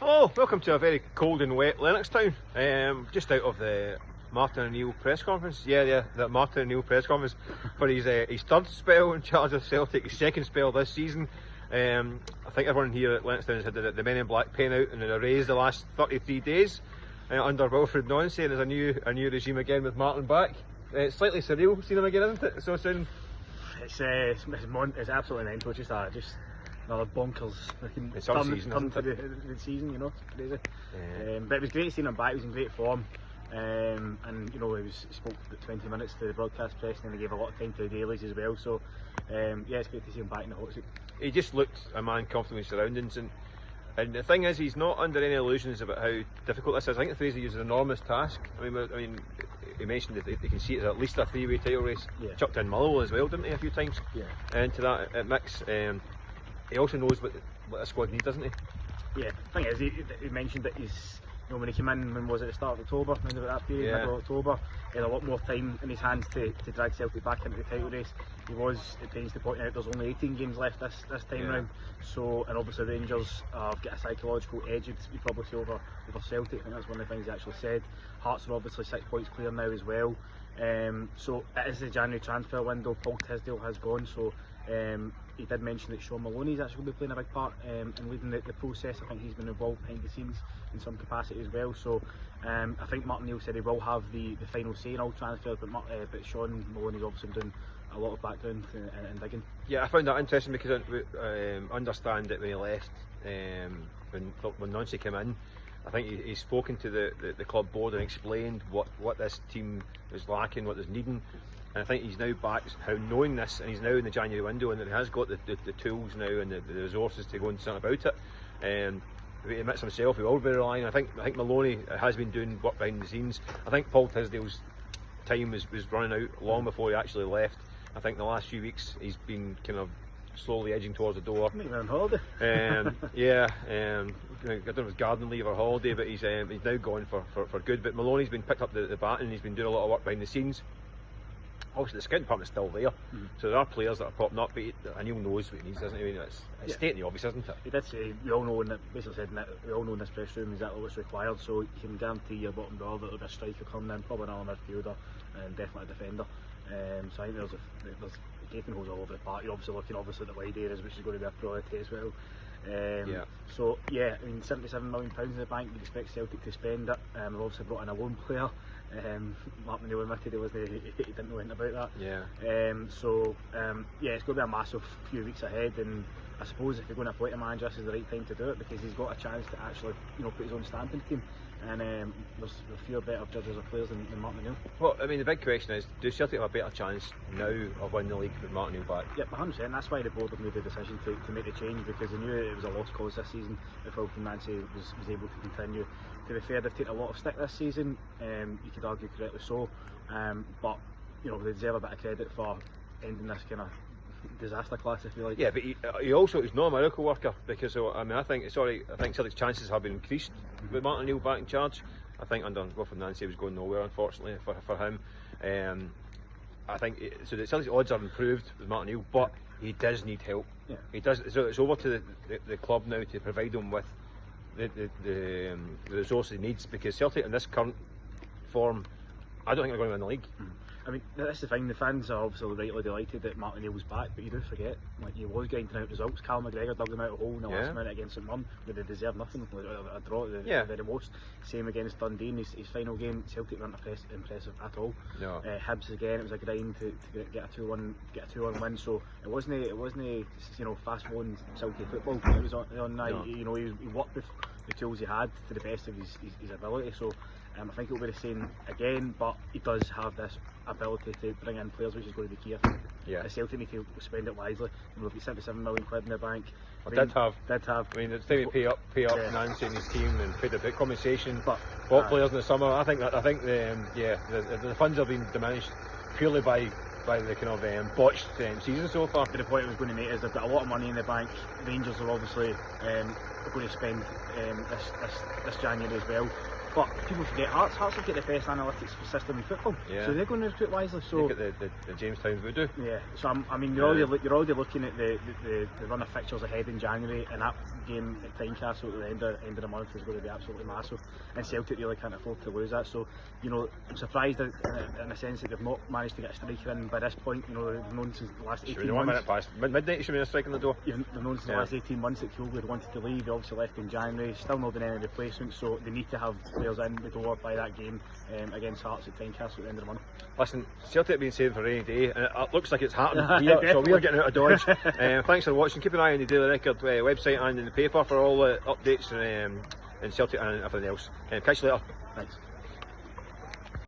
Hello, welcome to a very cold and wet Lennoxtown. Just out of the Martin O'Neill press conference. The Martin O'Neill press conference for his third spell in charge of Celtic, his second spell this season. I think everyone here at Lennoxtown has had the Men in Black pen out and erased the last 33 days under Wilfred Nonce, and there's a new regime again with Martin back. It's slightly surreal seeing him again, isn't it? So soon. It's absolutely mental. Just another bonkers turn to the season, you know. It's crazy. Yeah. But it was great seeing him back. He was in great form, and you know, he spoke about 20 minutes to the broadcast press, and then he gave a lot of time to the dailies as well. So yeah, it's great to see him back in the hot seat. He just looked a man comfortable in his surroundings, and the thing is, he's not under any illusions about how difficult this is. I think the phrase he used is an enormous task. I mean, he mentioned that they can see it as at least a three-way title race. Yeah. Chucked in Motherwell as well, didn't he, a few times? Yeah. Into that mix. He also knows what the squad needs, doesn't he? Yeah. The thing is, he mentioned that he's, you know, when he came in, when was it, the start of October, around about that period, middle of October, he had a lot more time in his hands to drag Celtic back into the title race. He was, it pains to point out, there's only 18 games left this time round. So, and obviously Rangers have got a psychological edge, you'd probably say, over Celtic. I think that's one of the things he actually said. Hearts are obviously 6 points clear now as well. So it is the January transfer window. Paul Tisdale has gone, so he did mention that Sean Maloney is actually going to be playing a big part in leading the process. I think he's been involved behind the scenes in some capacity as well. So I think Martin O'Neill said he will have the final say in all transfers, but Sean Maloney's obviously doing a lot of background and digging. Yeah, I found that interesting because I understand that when he left, when Nonce came in, I think he's spoken to the club board and explained what this team was lacking, what was needing. And I think he's now back knowing this, and he's now in the January window, and he has got the tools now and the resources to go and something about it. He admits himself he will be relying. I think Maloney has been doing work behind the scenes. I think Paul Tisdale's time was running out long before he actually left. I think the last few weeks he's been kind of slowly edging towards the door. Maybe on holiday. I don't know if it's garden leave or holiday, but he's now gone for good. But Maloney's been picked up the baton, and he's been doing a lot of work behind the scenes. Obviously, the scouting department's still there, so there are players that are popping up, but O'Neill knows what he needs, doesn't he? I mean, it's stating the obvious, isn't it? He did say, we all know in this press room exactly what's required, so you can guarantee your bottom drawer that there'll be a striker coming in, probably another midfielder, and definitely a defender. So I think there's gaping holes all over the park. You're obviously looking at the wide areas, which is going to be a priority as well. So yeah, I mean, £77 million in the bank. You'd expect Celtic to spend it. We've obviously brought in a loan player. Martin O'Neill admitted he didn't know anything about that. It's going to be a massive few weeks ahead, and I suppose if you're going to appoint a manager, this is the right time to do it, because he's got a chance to actually, you know, put his own stamp in the team. And there's fewer better judges of players than Martin O'Neill. Well, I mean, the big question is, do Celtic have a better chance now of winning the league with Martin O'Neill back? Yep, 100%. That's why the board have made the decision to make the change, because they knew it was a lost cause this season if Wilfred Nonce was able to continue. To be fair, they've taken a lot of stick this season, you could argue correctly so, but you know, they deserve a bit of credit for ending this kind of disaster class, if you like. Yeah, but he's not a miracle worker, because I mean, I think Celtic's chances have been increased with Martin O'Neill back in charge. I think under Wilfred Nonce he was going nowhere, unfortunately for him. I think so the Celtic's odds are improved with Martin O'Neill, but he does need help. Yeah. He does. So it's over to the club now to provide him with the resources he needs, because Celtic in this current form, I don't think they're going to win the league. I mean, that's the thing, the fans are obviously rightly delighted that Martin O'Neill was back, but you do forget, like, he was grinding out results. Cal McGregor dug them out a hole in the last minute against St Mirren, where they deserved nothing, a draw at the very most. Same against Dundee in his final game. Celtic weren't impressive at all. No. Hibs again, it was a grind to get a 2-1 win, so it wasn't you know, fast flowing silky football. It was on night. You know, he worked with the tools he had to the best of his ability, so I think it will be the same again, but he does have this ability to bring in players, which is going to be key. I think. The Celtic need to spend it wisely. We've got £77 million in the bank. Did have. I mean, it's time to pay up Nonce and his team and pay the big compensation. But bought players in the summer. I think the funds have been diminished purely by the kind of botched season so far. But the point I was going to make is they've got a lot of money in the bank. Rangers are obviously going to spend this January as well. But people forget Hearts have got the best analytics system in football, so they're going to recruit wisely. So look at the Jamestown Voodoo. Yeah, so I mean, you're already looking at the run of fixtures ahead in January, and that game at Tynecastle at the end of the month is going to be absolutely massive, and Celtic really can't afford to lose that. So, you know, I'm surprised in a sense that they've not managed to get a striker in by this point. You know, they've known since the last 18 months. 1 minute past midnight, you should be a strike in the door. They've known since the last 18 months that Kilgore had wanted to leave. He obviously left in January, still not been any replacements, so they need to have players in the door by that game against Hearts at Tynecastle at the end of the month. Listen, Celtic have been saved for a rainy day, and it looks like it's happening here, so we're getting out of Dodge. Thanks for watching. Keep an eye on the Daily Record website and in the paper for all the updates and Celtic and everything else. Catch you later. Thanks.